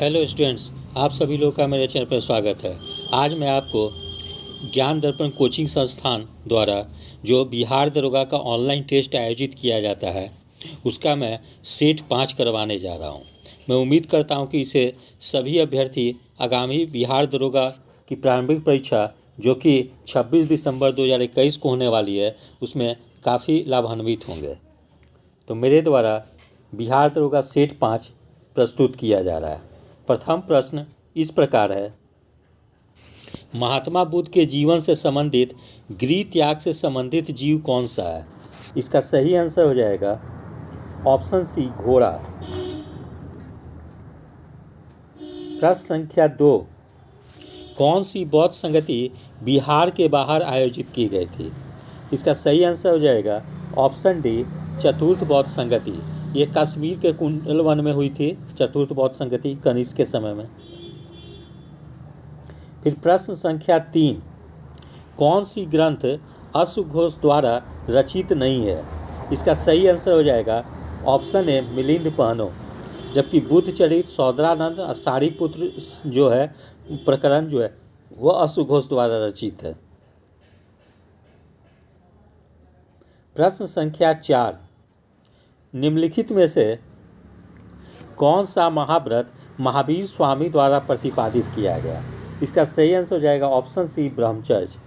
Hello students, आप सभी लोग का मेरे चैनल पर स्वागत है। आज मैं आपको ज्ञान दर्पण कोचिंग संस्थान द्वारा जो बिहार दरोगा का ऑनलाइन टेस्ट आयोजित किया जाता है उसका मैं सेट 5 करवाने जा रहा हूं। मैं उम्मीद करता हूं कि इसे सभी अभ्यर्थी आगामी बिहार दरोगा की प्रारंभिक परीक्षा जो कि 26 दिसंबर 2021 को होने वाली है उसमें काफ़ी लाभान्वित होंगे। तो मेरे द्वारा बिहार दरोगा सेट 5 प्रस्तुत किया जा रहा है। प्रथम प्रश्न इस प्रकार है, महात्मा बुद्ध के जीवन से संबंधित गृह त्याग से संबंधित जीव कौन सा है? इसका सही आंसर हो जाएगा ऑप्शन सी, घोड़ा। प्रश्न संख्या 2, कौन सी बौद्ध संगति बिहार के बाहर आयोजित की गई थी? इसका सही आंसर हो जाएगा ऑप्शन डी, चतुर्थ बौद्ध संगति। ये कश्मीर के कुंडल वन में हुई थी चतुर्थ बौद्ध संगति कनिष्क के समय में। फिर प्रश्न संख्या 3, कौन सी ग्रंथ अश्व घोष द्वारा रचित नहीं है? इसका सही आंसर हो जाएगा ऑप्शन ए, मिलिंद पहनो। जबकि बुद्ध चरित, सौदरानंद और सारिपुत्र जो है प्रकरण जो है वो अश्व घोष द्वारा रचित है। प्रश्न संख्या 4, निम्नलिखित में से कौन सा महाव्रत महावीर स्वामी द्वारा प्रतिपादित किया गया? इसका सही आंसर हो जाएगा ऑप्शन सी, ब्रह्मचर्य।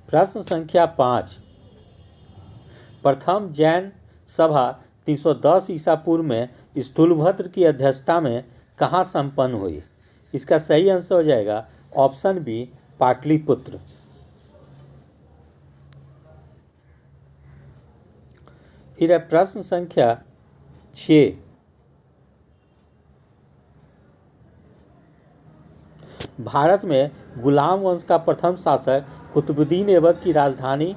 प्रश्न संख्या 5, प्रथम जैन सभा 310 ईसा पूर्व में स्थूलभद्र की अध्यक्षता में कहाँ संपन्न हुई? इसका सही आंसर हो जाएगा ऑप्शन बी, पाटलिपुत्र। फिर है प्रश्न संख्या 6, भारत में गुलाम वंश का प्रथम शासक कुतुबुद्दीन ऐबक की राजधानी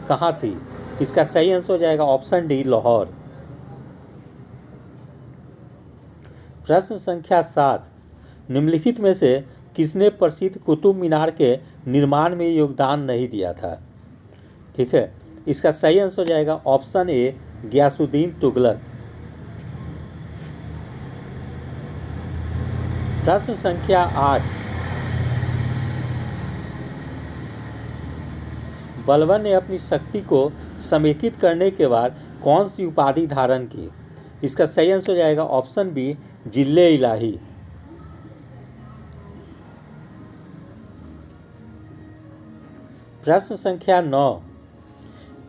कहाँ थी? इसका सही आंसर हो जाएगा ऑप्शन डी, लाहौर। प्रश्न संख्या 7, निम्नलिखित में से किसने प्रसिद्ध कुतुब मीनार के निर्माण में योगदान नहीं दिया था? ठीक है, इसका सही आंसर हो जाएगा ऑप्शन ए, गियासुद्दीन तुगलक। प्रश्न संख्या 8, बलबन ने अपनी शक्ति को समेकित करने के बाद कौन सी उपाधि धारण की? इसका सही आंसर हो जाएगा ऑप्शन बी, जिले इलाही। प्रश्न संख्या 9,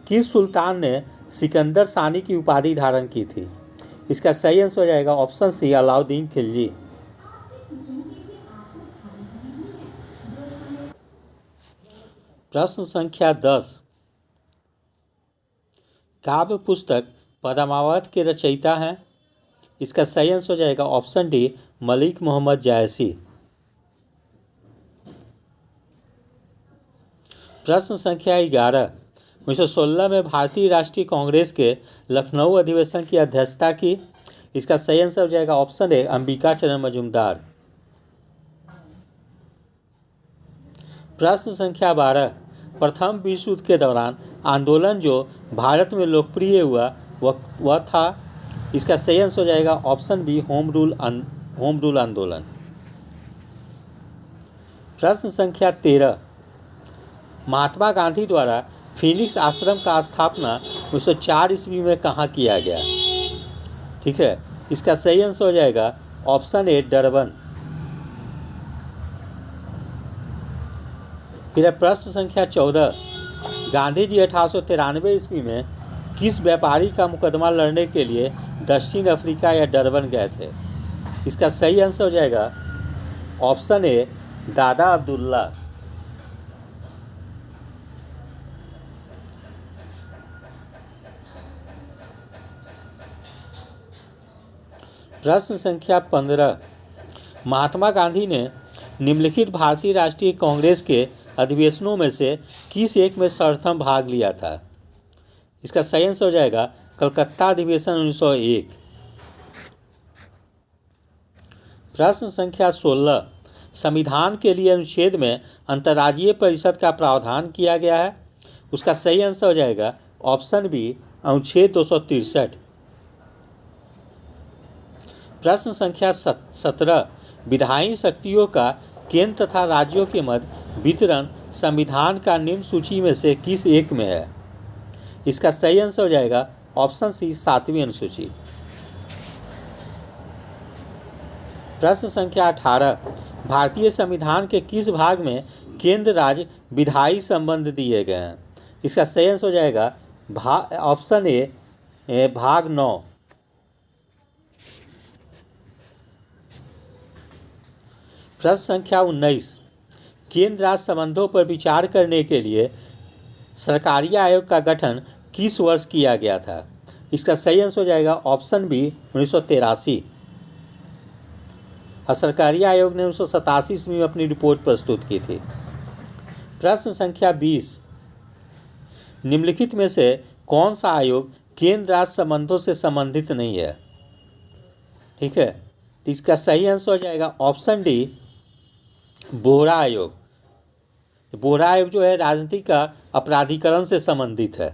किस सुल्तान ने सिकंदर सानी की उपाधि धारण की थी? इसका सही आंसर हो जाएगा ऑप्शन सी, अलाउद्दीन खिलजी। प्रश्न संख्या 10, काव्य पुस्तक पद्मावत के रचयिता हैं? इसका सही आंसर हो जाएगा ऑप्शन डी, मलिक मोहम्मद जायसी। प्रश्न संख्या 11, 1916 में भारतीय राष्ट्रीय कांग्रेस के लखनऊ अधिवेशन की अध्यक्षता की? इसका सही आंसर हो जाएगा ऑप्शन ए, अंबिका चरण मजूमदार। प्रश्न संख्या 12, प्रथम विश्व युद्ध के दौरान आंदोलन जो भारत में लोकप्रिय हुआ वह था? इसका सही आंसर हो जाएगा ऑप्शन बी, होम रूल आंदोलन। प्रश्न संख्या 13, महात्मा गांधी द्वारा फीनिक्स आश्रम का स्थापना 1904 ईस्वी में कहाँ किया गया? ठीक है, इसका सही आंसर हो जाएगा ऑप्शन ए, डरबन। फिर प्रश्न संख्या 14, गांधी जी 1893 ईस्वी में किस व्यापारी का मुकदमा लड़ने के लिए दक्षिण अफ्रीका या डरबन गए थे? इसका सही आंसर हो जाएगा ऑप्शन ए, दादा अब्दुल्ला। प्रश्न संख्या 15, महात्मा गांधी ने निम्नलिखित भारतीय राष्ट्रीय कांग्रेस के अधिवेशनों में से किस एक में सर्वप्रथम भाग लिया था? इसका सही आंसर हो जाएगा कलकत्ता अधिवेशन 1901। प्रश्न संख्या 16, संविधान के लिए अनुच्छेद में अंतर्राज्यीय परिषद का प्रावधान किया गया है? उसका सही आंसर हो जाएगा ऑप्शन बी, अनुच्छेद 263। प्रश्न संख्या 17 विधायी शक्तियों का केंद्र तथा राज्यों के मध्य वितरण संविधान का निम्न सूची में से किस एक में है? इसका सही आंसर हो जाएगा ऑप्शन सी 7वीं अनुसूची। प्रश्न संख्या 18 भारतीय संविधान के किस भाग में केंद्र राज्य विधायी संबंध दिए गए हैं? इसका सही आंसर हो जाएगा ऑप्शन ए भाग 9। प्रश्न संख्या 19 केंद्र राज्य संबंधों पर विचार करने के लिए सरकारी आयोग का गठन किस वर्ष किया गया था? इसका सही आंसर हो जाएगा ऑप्शन बी 1983। और सरकारी आयोग ने 1987 में अपनी रिपोर्ट प्रस्तुत की थी। प्रश्न संख्या 20 निम्नलिखित में से कौन सा आयोग केंद्र राज्य संबंधों से संबंधित नहीं है? ठीक है, तो इसका सही आंसर हो जाएगा ऑप्शन डी बोहरा आयोग। बोहरा आयोग जो है राजनीतिक का अपराधीकरण से संबंधित है।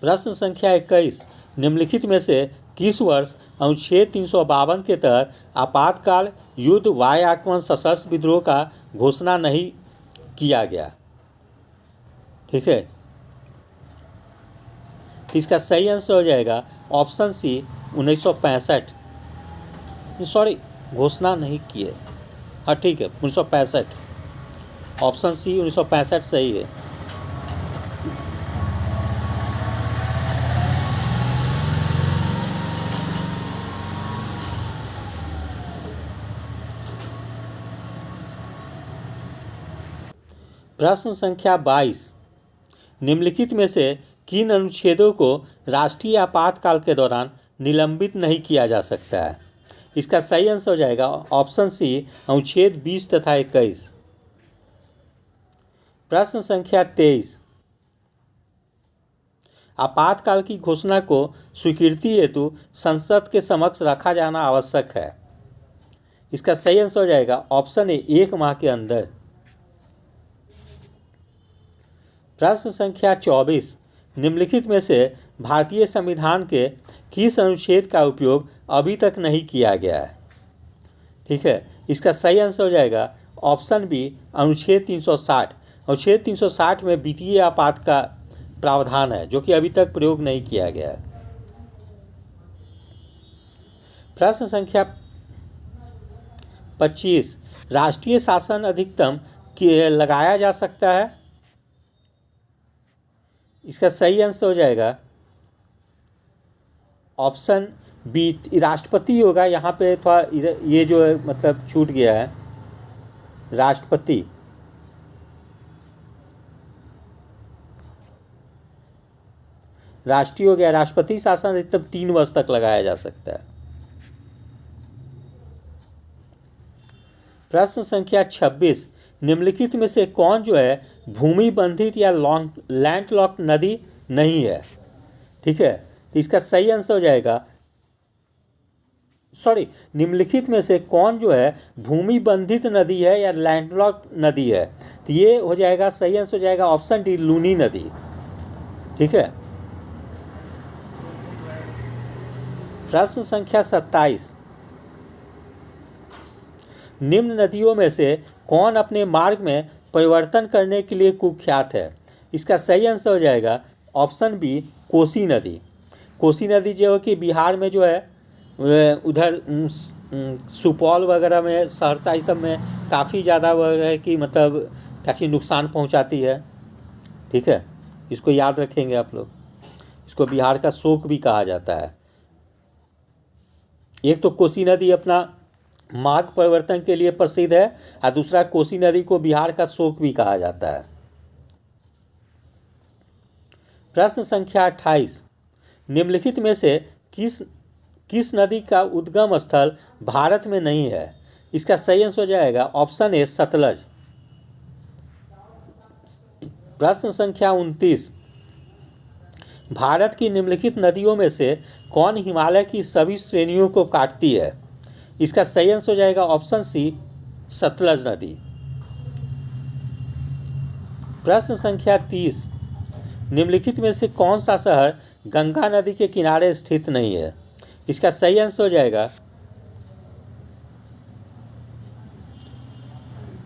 प्रश्न संख्या 21 निम्नलिखित में से किस वर्ष अनुच्छेद 352 के तहत आपातकाल युद्ध वायु आक्रमण सशस्त्र विद्रोह का घोषणा नहीं किया गया? ठीक है, इसका सही आंसर हो जाएगा ऑप्शन सी 1965। सॉरी, घोषणा नहीं किए। हाँ ठीक है, 1965। ऑप्शन सी 1965 सही है। प्रश्न संख्या 22 निम्नलिखित में से किन अनुच्छेदों को राष्ट्रीय आपातकाल के दौरान निलंबित नहीं किया जा सकता है? इसका सही आंसर हो जाएगा ऑप्शन सी अनुच्छेद 20 तथा 21। प्रश्न संख्या 23 आपातकाल की घोषणा को स्वीकृति हेतु संसद के समक्ष रखा जाना आवश्यक है। इसका सही आंसर हो जाएगा ऑप्शन ए 1 माह के अंदर। प्रश्न संख्या 24 निम्नलिखित में से भारतीय संविधान के किस अनुच्छेद का उपयोग अभी तक नहीं किया गया है? ठीक है, इसका सही आंसर हो जाएगा ऑप्शन बी अनुच्छेद 360। अनुच्छेद 360 में वित्तीय आपात का प्रावधान है जो कि अभी तक प्रयोग नहीं किया गया है। प्रश्न संख्या 25 राष्ट्रीय शासन अधिकतम लगाया जा सकता है? इसका सही आंसर हो जाएगा ऑप्शन बी राष्ट्रपति होगा। यहाँ पे थोड़ा ये जो है मतलब छूट गया है, राष्ट्रपति। राष्ट्रीय हो गया, राष्ट्रपति शासन अधिकतम 3 वर्ष तक लगाया जा सकता है। प्रश्न संख्या 26 निम्नलिखित में से कौन जो है भूमि बंधित या लैंडलॉक्ड नदी नहीं है? ठीक है, तो इसका सही आंसर हो जाएगा निम्नलिखित में से कौन जो है भूमि बंधित नदी है या लैंडलॉक्ड नदी है? तो ये हो जाएगा सही आंसर हो जाएगा ऑप्शन डी लूनी नदी। ठीक है, प्रश्न संख्या 27 निम्न नदियों में से कौन अपने मार्ग में परिवर्तन करने के लिए कुख्यात है? इसका सही आंसर हो जाएगा ऑप्शन बी कोसी नदी। कोसी नदी जो है कि बिहार में जो है उधर सुपौल वगैरह में, सहरसा इस सब में काफ़ी ज़्यादा वह है कि मतलब काफ़ी नुकसान पहुंचाती है। ठीक है, इसको याद रखेंगे आप लोग। इसको बिहार का शोक भी कहा जाता है। एक तो कोसी नदी अपना मार्ग परिवर्तन के लिए प्रसिद्ध है और दूसरा कोसी नदी को बिहार का शोक भी कहा जाता है। प्रश्न संख्या 28 निम्नलिखित में से किस नदी का उद्गम स्थल भारत में नहीं है? इसका सही आंसर हो जाएगा ऑप्शन ए सतलज। प्रश्न संख्या 29 भारत की निम्नलिखित नदियों में से कौन हिमालय की सभी श्रेणियों को काटती है? इसका सही आंसर हो जाएगा ऑप्शन सी सतलज नदी। प्रश्न संख्या 30 निम्नलिखित में से कौन सा शहर गंगा नदी के किनारे स्थित नहीं है। इसका सही आंसर हो जाएगा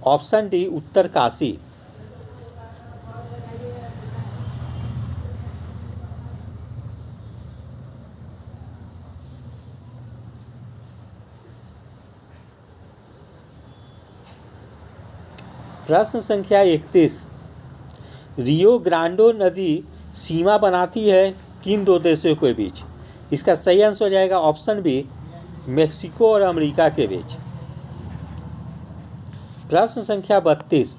ऑप्शन डी, उत्तरकाशी। प्रश्न संख्या 31, रियो ग्रांडो नदी सीमा बनाती है किन दो देशों के बीच? इसका सही आंसर हो जाएगा ऑप्शन बी, मेक्सिको और अमेरिका के बीच। प्रश्न संख्या 32,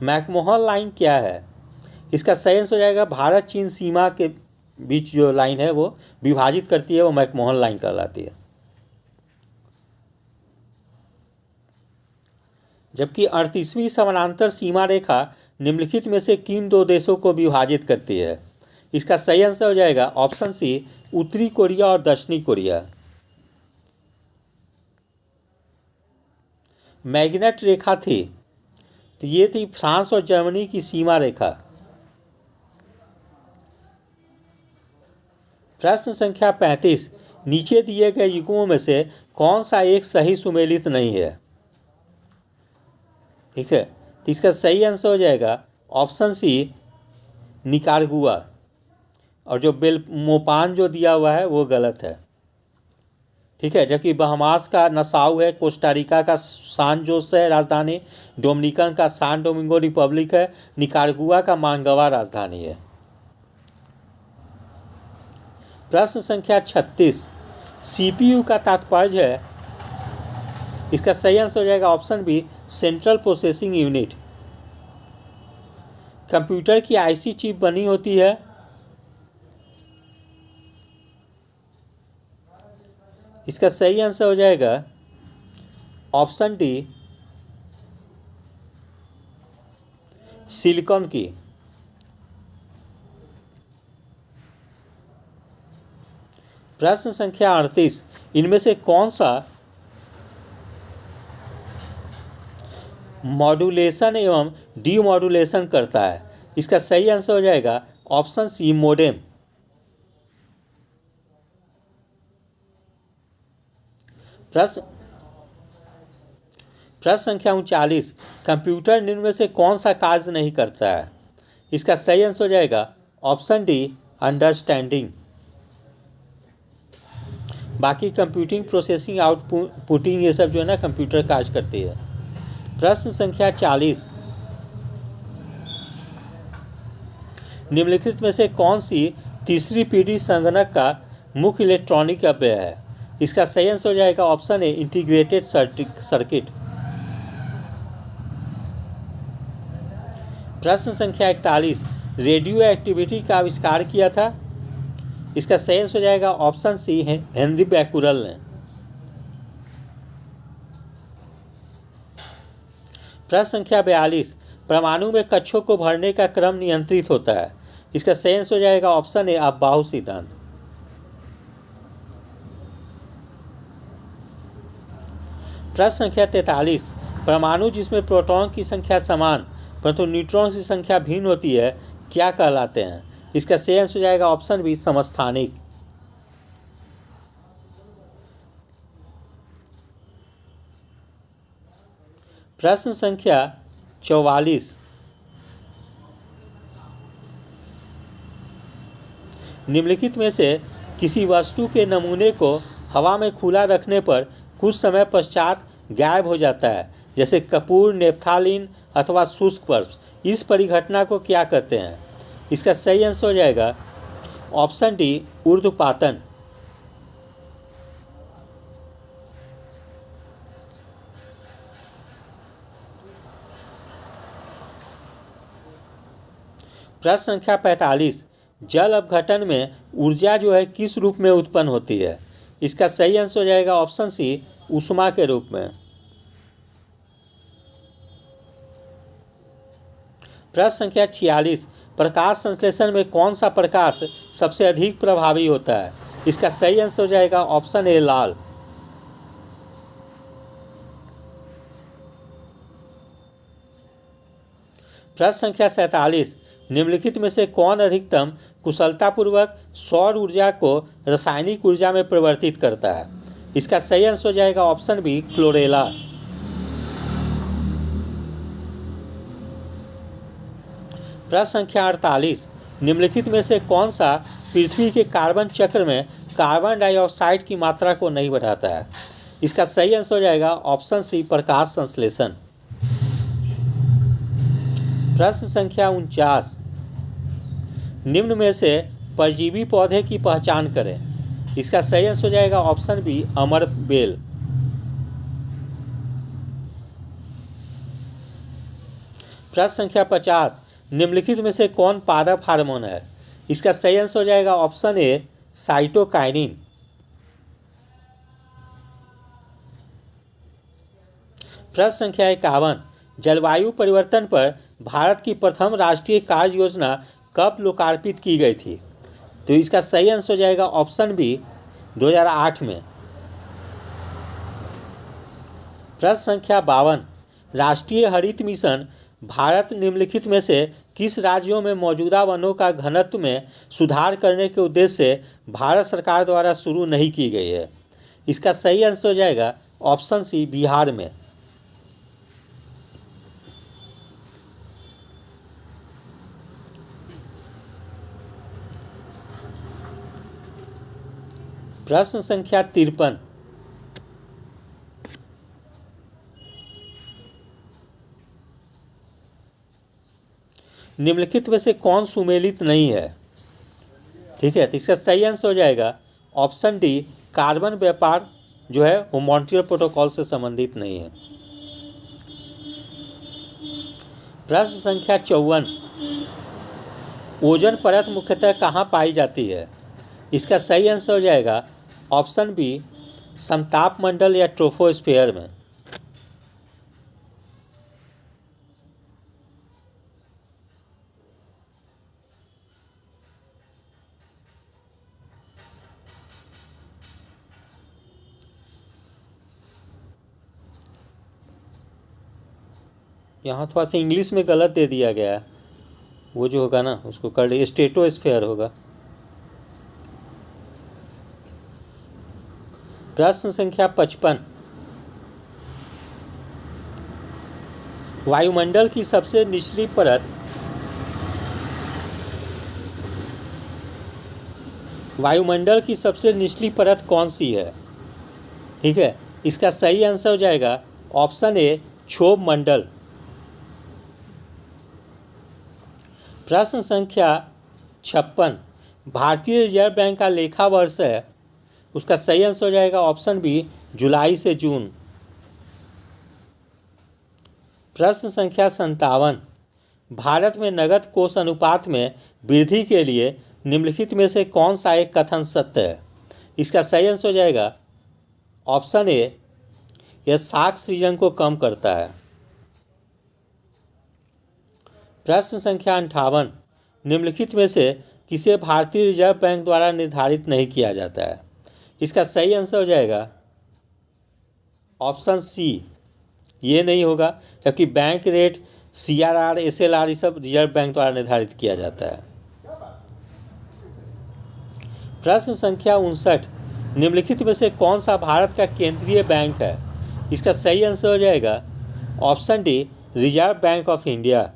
मैकमोहन लाइन क्या है? इसका सही आंसर हो जाएगा भारत चीन सीमा के बीच जो लाइन है वो विभाजित करती है, वो मैकमोहन लाइन कहलाती है। जबकि 38वीं समानांतर सीमा रेखा निम्नलिखित में से किन दो देशों को विभाजित करती है? इसका सही आंसर हो जाएगा ऑप्शन सी, उत्तरी कोरिया और दक्षिणी कोरिया। मैग्नेट रेखा थी, तो ये थी फ्रांस और जर्मनी की सीमा रेखा। प्रश्न संख्या 35, नीचे दिए गए युग्मों में से कौन सा एक सही सुमेलित नहीं है? ठीक है, तो इसका सही आंसर हो जाएगा ऑप्शन सी, निकारागुआ। और जो बेलमोपान जो दिया हुआ है वो गलत है। ठीक है, जबकि बहामास का नसाउ है, कोस्टारिका का सान जोस है राजधानी, डोमिनिकन का सान डोमिंगो रिपब्लिक है, निकारागुआ का मांगवा राजधानी है। प्रश्न संख्या 36, सीपीयू का तात्पर्य है? इसका सही आंसर हो जाएगा option B, central processing unit. Computer की आईसी चिप बनी होती है, इसका सही आंसर हो जाएगा ऑप्शन डी, सिलिकॉन की। प्रश्न संख्या 38, इनमें से कौन सा मॉड्यूलेशन एवं डीमॉड्यूलेशन करता है? इसका सही आंसर हो जाएगा ऑप्शन सी, मोडेम। प्रश्न संख्या 39, कंप्यूटर निम्न में से कौन सा कार्य नहीं करता है? इसका सही आंसर हो जाएगा ऑप्शन डी, अंडरस्टैंडिंग। बाकी कंप्यूटिंग, प्रोसेसिंग, आउटपुटिंग ये सब जो है ना कंप्यूटर कार्य करती है। प्रश्न संख्या 40, निम्नलिखित में से कौन सी तीसरी पीढ़ी संगणक का मुख्य इलेक्ट्रॉनिक अव्यय है? इसका सही आंसर हो जाएगा ऑप्शन ए, इंटीग्रेटेड सर्किट। प्रश्न संख्या 41, रेडियो एक्टिविटी का आविष्कार किया था? इसका सही आंसर हो जाएगा ऑप्शन सी, हेनरी बैकुरल ने। प्रश्न संख्या 42, परमाणु में कक्षों को भरने का क्रम नियंत्रित होता है? इसका सही आंसर हो जाएगा ऑप्शन ए, अफबाउ सिद्धांत। प्रश्न संख्या 43, परमाणु जिसमें प्रोटॉन की संख्या समान परंतु न्यूट्रॉन की संख्या भिन्न होती है क्या कहलाते हैं? इसका सही आंसर हो जाएगा ऑप्शन बी, समस्थानिक। प्रश्न संख्या 44, निम्नलिखित में से किसी वस्तु के नमूने को हवा में खुला रखने पर कुछ समय पश्चात गायब हो जाता है, जैसे कपूर, नेफ्थालीन अथवा शुष्क बर्फ। इस परिघटना को क्या कहते हैं? इसका सही आंसर हो जाएगा ऑप्शन डी, ऊर्ध्वपातन। प्रश्न संख्या 45, जल अपघटन में ऊर्जा जो है किस रूप में उत्पन्न होती है? इसका सही आंसर हो जाएगा ऑप्शन सी, ऊष्मा के रूप में। प्रश्न संख्या 46, प्रकाश संश्लेषण में कौन सा प्रकाश सबसे अधिक प्रभावी होता है? इसका सही आंसर हो जाएगा ऑप्शन ए, लाल। प्रश्न संख्या 47, निम्नलिखित में से कौन अधिकतम कुशलतापूर्वक सौर ऊर्जा को रासायनिक ऊर्जा में परिवर्तित करता है। इसका सही आंसर हो जाएगा ऑप्शन बी, क्लोरेला। प्रश्न संख्या 48, निम्नलिखित में से कौन सा पृथ्वी के कार्बन चक्र में कार्बन डाइऑक्साइड की मात्रा को नहीं बढ़ाता है? इसका सही आंसर हो जाएगा ऑप्शन सी, प्रकाश संश्लेषण। प्रश्न संख्या 49, निम्न में से परजीवी पौधे की पहचान करें। इसका सही आंसर हो जाएगा ऑप्शन बी, अमर बेल। प्रश्न संख्या 50, निम्नलिखित में से कौन पादप हार्मोन है? इसका सही आंसर हो जाएगा ऑप्शन ए, साइटोकाइनिन। प्रश्न संख्या 51, जलवायु परिवर्तन पर भारत की प्रथम राष्ट्रीय कार्य योजना कब लोकार्पित की गई थी? तो इसका सही आंसर हो जाएगा ऑप्शन बी, 2008 में। प्रश्न संख्या 52, राष्ट्रीय हरित मिशन भारत निम्नलिखित में से किस राज्यों में मौजूदा वनों का घनत्व में सुधार करने के उद्देश्य से भारत सरकार द्वारा शुरू नहीं की गई है? इसका सही आंसर हो जाएगा ऑप्शन सी, बिहार में। प्रश्न संख्या 53, निम्नलिखित में से कौन सुमेलित नहीं है? ठीक है, तो इसका सही आंसर हो जाएगा ऑप्शन डी, कार्बन व्यापार जो है वो मॉन्ट्रियल प्रोटोकॉल से संबंधित नहीं है। प्रश्न संख्या 54, ओजोन परत मुख्यतः कहाँ पाई जाती है? इसका सही आंसर हो जाएगा ऑप्शन बी, समताप मंडल या ट्रोपोस्फीयर में। यहाँ थोड़ा सा इंग्लिश में गलत दे दिया गया है, वो जो होगा ना उसको कर लीजिए, स्ट्रेटोस्फीयर होगा। प्रश्न संख्या 55, वायुमंडल की सबसे निचली परत कौन सी है? ठीक है, इसका सही आंसर हो जाएगा ऑप्शन ए, क्षोभ मंडल। प्रश्न संख्या 56, भारतीय रिजर्व बैंक का लेखा वर्ष है, उसका सही आंसर हो जाएगा ऑप्शन बी, जुलाई से जून। प्रश्न संख्या 57, भारत में नकद कोष अनुपात में वृद्धि के लिए निम्नलिखित में से कौन सा एक कथन सत्य है? इसका सही आंसर हो जाएगा ऑप्शन ए, यह साख सृजन को कम करता है। प्रश्न संख्या 58, निम्नलिखित में से किसे भारतीय रिजर्व बैंक द्वारा निर्धारित नहीं किया जाता है? इसका सही आंसर हो जाएगा ऑप्शन सी, ये नहीं होगा, क्योंकि बैंक रेट, CRR, SLR ये सब रिजर्व बैंक द्वारा निर्धारित किया जाता है। प्रश्न संख्या 59, निम्नलिखित में से कौन सा भारत का केंद्रीय बैंक है? इसका सही आंसर हो जाएगा option D, reserve bank of India.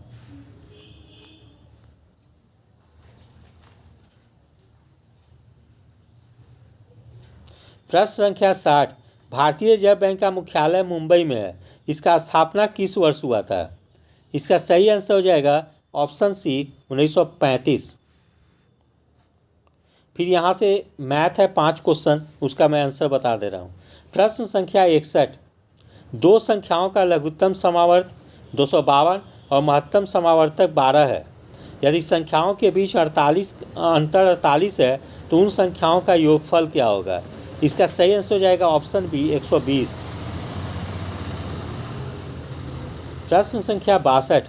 प्रश्न संख्या 60, भारतीय रिजर्व बैंक का मुख्यालय मुंबई में है, इसका स्थापना किस वर्ष हुआ था? इसका सही आंसर हो जाएगा ऑप्शन सी, 1935। फिर यहाँ से मैथ है 5 क्वेश्चन, उसका मैं आंसर बता दे रहा हूँ। प्रश्न संख्या 61, दो संख्याओं का लघुत्तम समावर्त 252 और महत्तम समावर्तक 12 है। यदि संख्याओं के बीच 48 है तो उन संख्याओं का योगफल क्या होगा? इसका सही आंसर हो जाएगा ऑप्शन बी, 120। प्रश्न संख्या 62,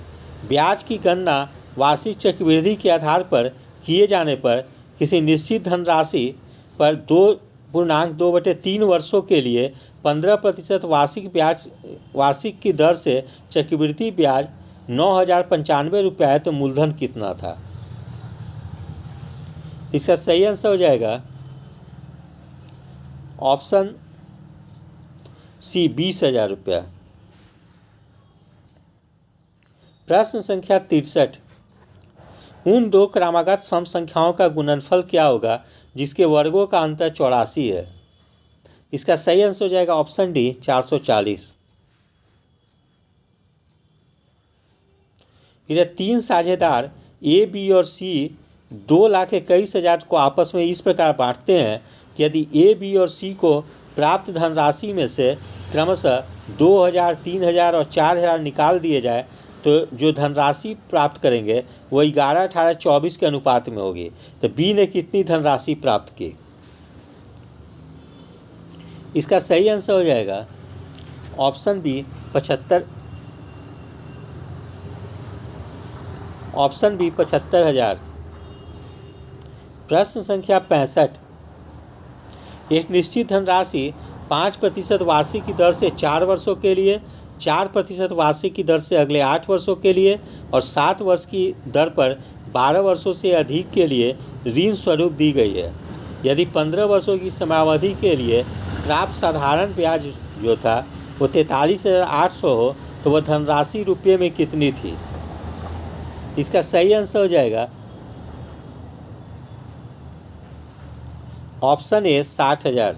ब्याज की गणना वार्षिक चक्रवृद्धि के आधार पर किए जाने पर किसी निश्चित धनराशि पर 2.2/3 वर्षों के लिए 15% वार्षिक की दर से चक्रवृद्धि ब्याज 9,095 रुपये है, तो मूलधन कितना था? इसका सही आंसर हो जाएगा ऑप्शन सी 20,000 रुपया। प्रश्न संख्या 63, उन दो क्रमागत सम संख्याओं का गुणनफल क्या होगा जिसके वर्गों का अंतर 84 है। इसका सही आंसर हो जाएगा ऑप्शन डी 440। फिर तीन साझेदार ए, बी और सी 2,21,000 को आपस में इस प्रकार बांटते हैं कि यदि ए, बी और सी को प्राप्त धनराशि में से क्रमशः 2,000, 3,000 और 4,000 निकाल दिए जाए तो जो धनराशि प्राप्त करेंगे वो 11, 18, 24 के अनुपात में होगी। तो बी ने कितनी धनराशि प्राप्त की? इसका सही आंसर हो जाएगा ऑप्शन बी 75। Option B 75,000। प्रश्न संख्या 65, एक निश्चित धनराशि 5% वार्षिक की दर से 4 वर्षों के लिए, 4% वार्षिक की दर से अगले 8 वर्षों के लिए और 7 वर्ष की दर पर 12 वर्षों से अधिक के लिए ऋण स्वरूप दी गई है। यदि 15 वर्षों की समयावधि के लिए प्राप्त साधारण ब्याज जो था वो 43,800 हो तो वह धनराशि रुपये में कितनी थी? इसका सही आंसर हो जाएगा ऑप्शन ए 60,000।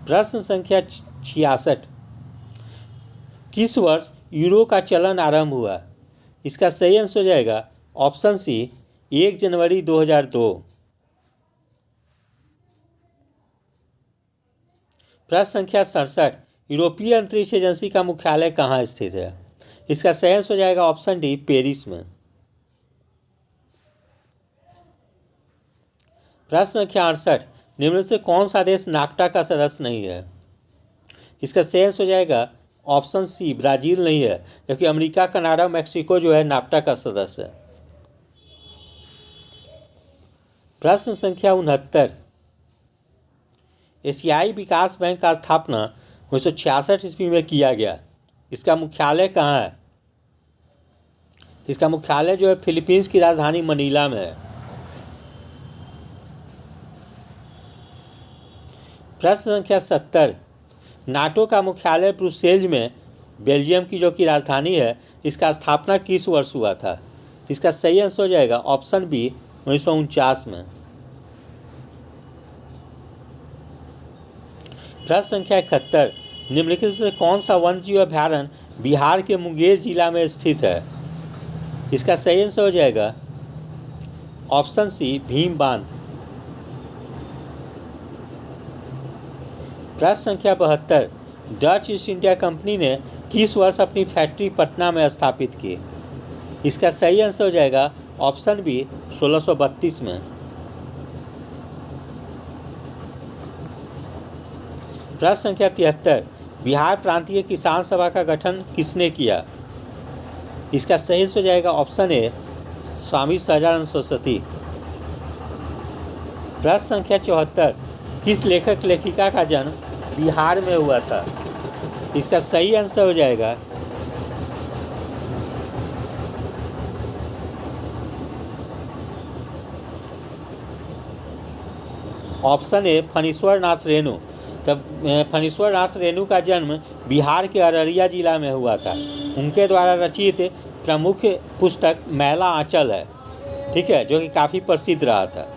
प्रश्न संख्या 66, किस वर्ष यूरो का चलन आरंभ हुआ? इसका सही आंसर हो जाएगा ऑप्शन सी 1 जनवरी 2002। प्रश्न संख्या 67, यूरोपीय अंतरिक्ष एजेंसी का मुख्यालय कहाँ स्थित है? इसका सही आंसर हो जाएगा ऑप्शन डी पेरिस में। प्रश्न संख्या 68, निम्न से कौन सा देश नाफ्टा का सदस्य नहीं है? इसका सही आंसर हो जाएगा ऑप्शन सी ब्राजील नहीं है, जबकि अमेरिका, कनाडा, मैक्सिको जो है नाफ्टा का सदस्य है। प्रश्न संख्या 69, एशियाई विकास बैंक का स्थापना 1966 ईस्वी में किया गया। इसका मुख्यालय कहाँ है? इसका मुख्यालय जो है फिलीपींस की राजधानी मनीला में है। प्रश्न संख्या 70, नाटो का मुख्यालय ब्रुसेल्स में बेल्जियम की जो कि राजधानी है, इसका स्थापना किस वर्ष हुआ था? इसका सही आंसर हो जाएगा ऑप्शन बी 1949 में। प्रश्न संख्या 71, निम्नलिखित से कौन सा वन्यजीव अभयारण्य बिहार के मुंगेर जिला में स्थित है? इसका सही आंसर हो जाएगा ऑप्शन सी भीम बांध। प्रश्न संख्या 72, डच ईस्ट इंडिया कंपनी ने किस वर्ष अपनी फैक्ट्री पटना में स्थापित की? इसका सही आंसर हो जाएगा ऑप्शन बी 1632 में। प्रश्न संख्या 73, बिहार प्रांतीय किसान सभा का गठन किसने किया? इसका सही आंसर हो जाएगा ऑप्शन ए स्वामी सहजानंद सरस्वती। प्रश्न संख्या 74, किस लेखक लेखिका का जन्म बिहार में हुआ था? इसका सही आंसर हो जाएगा ऑप्शन ए फणीश्वर नाथ रेणु। तब फणीश्वर नाथ रेणु का जन्म बिहार के अररिया जिला में हुआ था। उनके द्वारा रचित प्रमुख पुस्तक मैला आंचल है, ठीक है, जो कि काफ़ी प्रसिद्ध रहा था।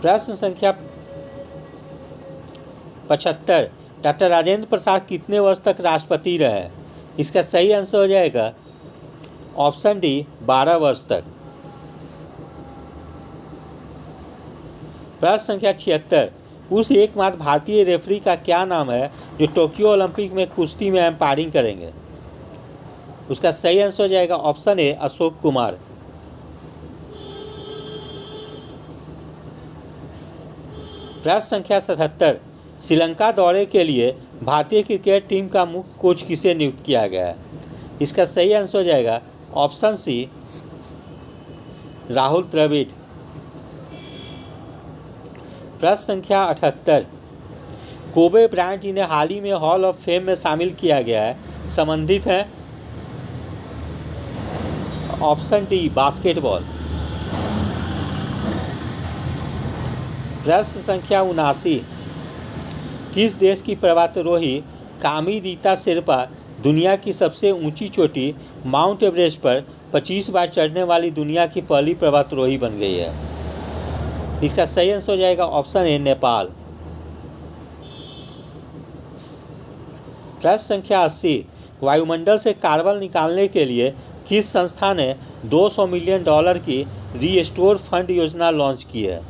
प्रश्न संख्या 75, डॉक्टर राजेंद्र प्रसाद कितने वर्ष तक राष्ट्रपति रहे? इसका सही आंसर हो जाएगा ऑप्शन डी 12 वर्ष तक। प्रश्न संख्या 76, उस एकमात्र भारतीय रेफरी का क्या नाम है जो टोक्यो ओलंपिक में कुश्ती में एम्पायरिंग करेंगे? उसका सही आंसर हो जाएगा ऑप्शन ए अशोक कुमार। प्रश्न संख्या 77, श्रीलंका दौरे के लिए भारतीय क्रिकेट टीम का मुख्य कोच किसे नियुक्त किया गया है? इसका सही आंसर हो जाएगा ऑप्शन सी राहुल द्रविड़। प्रश्न संख्या 78, कोबे ब्रायंट जिन्हें हाल ही में हॉल ऑफ फेम में शामिल किया गया है संबंधित हैं? Option D basketball. प्रश्न संख्या 79, किस देश की पर्वतारोही कामी रीता शेरपा दुनिया की सबसे ऊंची चोटी माउंट एवरेस्ट पर 25 बार चढ़ने वाली दुनिया की पहली पर्वतारोही बन गई है? इसका सही आंसर हो जाएगा ऑप्शन ए नेपाल। प्रश्न संख्या 80, वायुमंडल से कार्बन निकालने के लिए किस संस्था ने $200 मिलियन की रीस्टोर फंड योजना लॉन्च की है?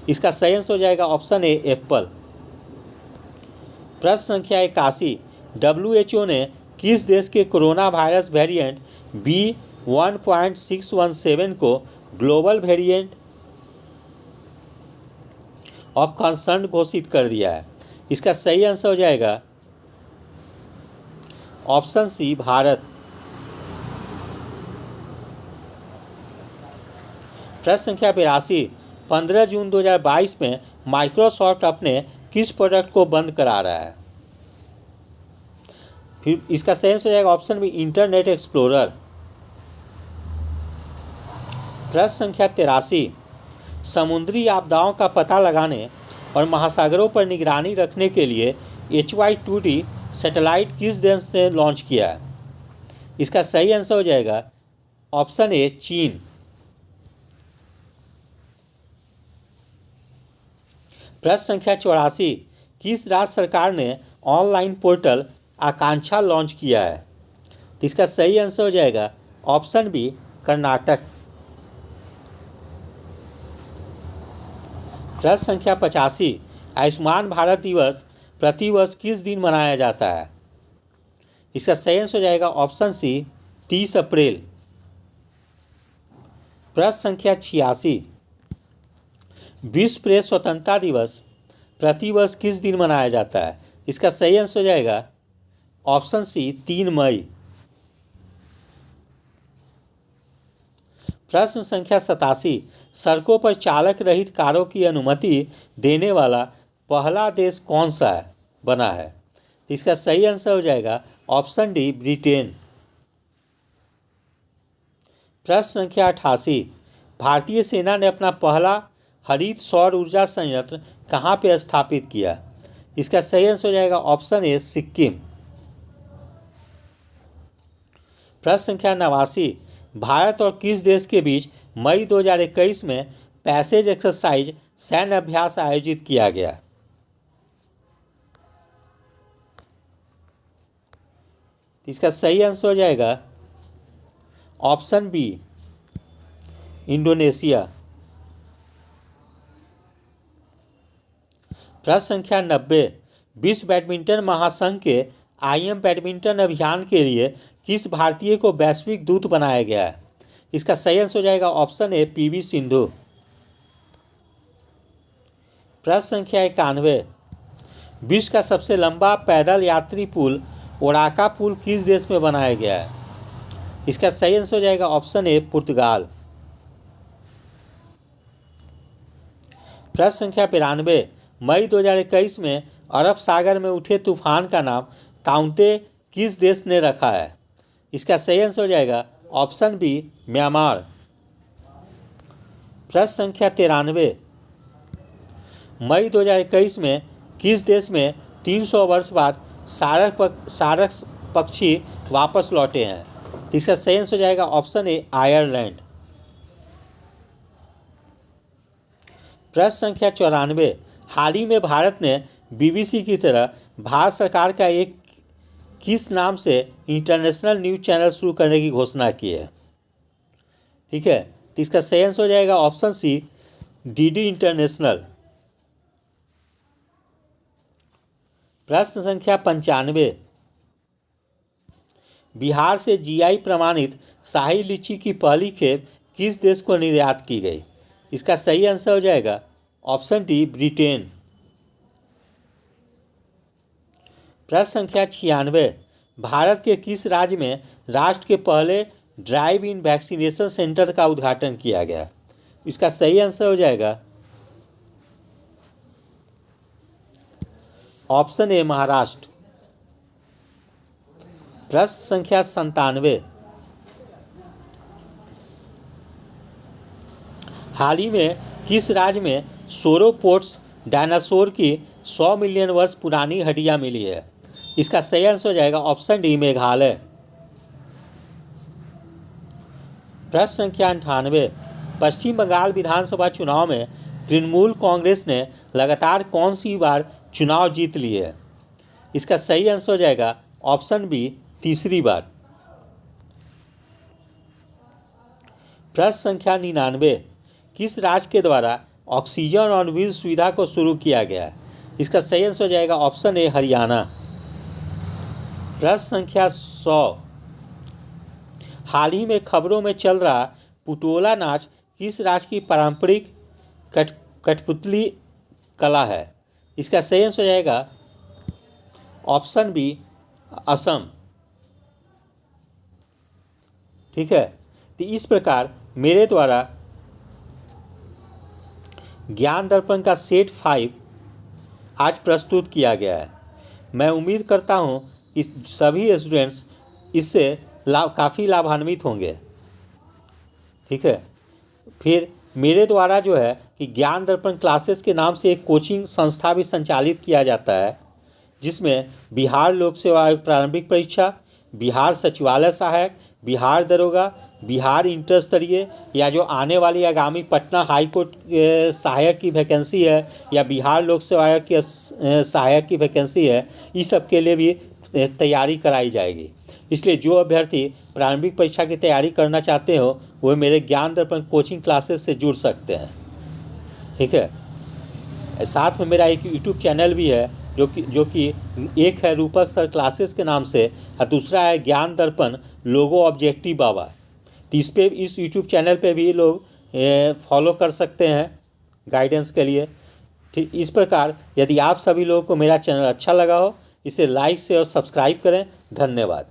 इसका सही आंसर हो जाएगा ऑप्शन ए एप्पल। प्रश्न संख्या 81, WHO ने किस देश के कोरोना वायरस वेरिएंट B.1.617 को ग्लोबल वेरिएंट ऑफ कंसर्न घोषित कर दिया है? इसका सही आंसर हो जाएगा ऑप्शन सी भारत। प्रश्न संख्या 82, 15 जून 2022 में माइक्रोसॉफ्ट अपने किस प्रोडक्ट को बंद करा रहा है? फिर इसका सही आंसर हो जाएगा ऑप्शन बी इंटरनेट एक्सप्लोरर। प्रश्न संख्या 83, समुद्री आपदाओं का पता लगाने और महासागरों पर निगरानी रखने के लिए HY-2D सैटेलाइट किस देश ने लॉन्च किया है? इसका सही आंसर हो जाएगा ऑप्शन ए चीन। प्रश्न संख्या 84, किस राज्य सरकार ने ऑनलाइन पोर्टल आकांक्षा लॉन्च किया है? इसका सही आंसर हो जाएगा ऑप्शन बी कर्नाटक। प्रश्न संख्या 85, आयुष्मान भारत दिवस प्रतिवर्ष किस दिन मनाया जाता है? इसका सही आंसर हो जाएगा ऑप्शन सी 30 अप्रैल। प्रश्न संख्या 86, विश्व प्रेस स्वतंत्रता दिवस प्रतिवर्ष किस दिन मनाया जाता है? इसका सही आंसर हो जाएगा ऑप्शन सी 3 मई। प्रश्न संख्या 87, सड़कों पर चालक रहित कारों की अनुमति देने वाला पहला देश कौन सा बना है? इसका सही आंसर हो जाएगा ऑप्शन डी ब्रिटेन। प्रश्न संख्या 88, भारतीय सेना ने अपना पहला हरित सौर ऊर्जा संयंत्र कहाँ पे स्थापित किया? इसका सही आंसर हो जाएगा ऑप्शन ए सिक्किम। प्रश्न संख्या 89, भारत और किस देश के बीच मई 2021 में पैसेज एक्सरसाइज सैन्य अभ्यास आयोजित किया गया? इसका सही आंसर हो जाएगा ऑप्शन बी इंडोनेशिया। प्रश्न संख्या 90, विश्व बैडमिंटन महासंघ के IM बैडमिंटन अभियान के लिए किस भारतीय को वैश्विक दूत बनाया गया है? इसका सही आंसर हो जाएगा ऑप्शन ए PV सिंधु। प्रश्न संख्या 91, विश्व का सबसे लंबा पैदल यात्री पुल ओराका पुल किस देश में बनाया गया है? इसका सही आंसर हो जाएगा ऑप्शन ए पुर्तगाल। प्रश्न संख्या 92, मई 2021 में अरब सागर में उठे तूफान का नाम ताउते किस देश ने रखा है? इसका सही आंसर हो जाएगा ऑप्शन बी म्यांमार। प्रश्न संख्या 93, मई 2021 में किस देश में 300 वर्ष बाद सारस पक्षी वापस लौटे हैं? इसका सही आंसर हो जाएगा ऑप्शन ए आयरलैंड। प्रश्न संख्या 94, हाल ही में भारत ने BBC की तरह भारत सरकार का एक किस नाम से इंटरनेशनल न्यूज़ चैनल शुरू करने की घोषणा की है? ठीक है, तो इसका सही आंसर हो जाएगा ऑप्शन सी DD इंटरनेशनल। प्रश्न संख्या 95, बिहार से GI प्रमाणित शाही लीची की पहली खेप किस देश को निर्यात की गई? इसका सही आंसर हो जाएगा ऑप्शन डी ब्रिटेन। प्रश्न संख्या 96, भारत के किस राज्य में राष्ट्र के पहले ड्राइव इन वैक्सीनेशन सेंटर का उद्घाटन किया गया? इसका सही आंसर हो जाएगा ऑप्शन ए महाराष्ट्र। प्रश्न संख्या 97, हाल ही में किस राज्य में सोरोपोड्स डायनासोर की 100 मिलियन वर्ष पुरानी हड्डियां मिली है? इसका सही आंसर हो जाएगा ऑप्शन डी मेघालय। प्रश्न संख्या 98, पश्चिम बंगाल विधानसभा चुनाव में तृणमूल कांग्रेस ने लगातार कौन सी बार चुनाव जीत लिए है? इसका सही आंसर हो जाएगा ऑप्शन बी तीसरी बार। प्रश्न संख्या 99, किस राज्य के द्वारा ऑक्सीजन और व्हील सुविधा को शुरू किया गया है? इसका सही आंसर हो जाएगा ऑप्शन ए हरियाणा। प्रश्न संख्या 100, हाल ही में खबरों में चल रहा पुटोला नाच किस राज्य की पारंपरिक कठपुतली कला है? इसका सही आंसर हो जाएगा ऑप्शन बी असम। ठीक है, तो इस प्रकार मेरे द्वारा ज्ञान दर्पण का सेट 5 आज प्रस्तुत किया गया है। मैं उम्मीद करता हूँ कि सभी स्टूडेंट्स इससे काफ़ी लाभान्वित होंगे। ठीक है, फिर मेरे द्वारा जो है कि ज्ञान दर्पण क्लासेस के नाम से एक कोचिंग संस्था भी संचालित किया जाता है, जिसमें बिहार लोक सेवा आयोग प्रारंभिक परीक्षा, बिहार सचिवालय सहायक, बिहार दरोगा, बिहार इंटर स्तरीय, या जो आने वाली आगामी पटना हाई कोर्ट सहायक की वैकेंसी है, या बिहार लोक सेवा आयोग की सहायक की वैकेंसी है, इस सब के लिए भी तैयारी कराई जाएगी। इसलिए जो अभ्यर्थी प्रारंभिक परीक्षा की तैयारी करना चाहते हो वो मेरे ज्ञान दर्पण कोचिंग क्लासेस से जुड़ सकते हैं। ठीक है, साथ में मेरा एक यूट्यूब चैनल भी है जो कि एक है रूपक सर क्लासेस के नाम से, और दूसरा है ज्ञान दर्पण लोगो ऑब्जेक्टिव बाबा। तो इस यूट्यूब चैनल पे भी लोग फॉलो कर सकते हैं गाइडेंस के लिए। ठीक, इस प्रकार यदि आप सभी लोगों को मेरा चैनल अच्छा लगा हो, इसे लाइक से और सब्सक्राइब करें। धन्यवाद।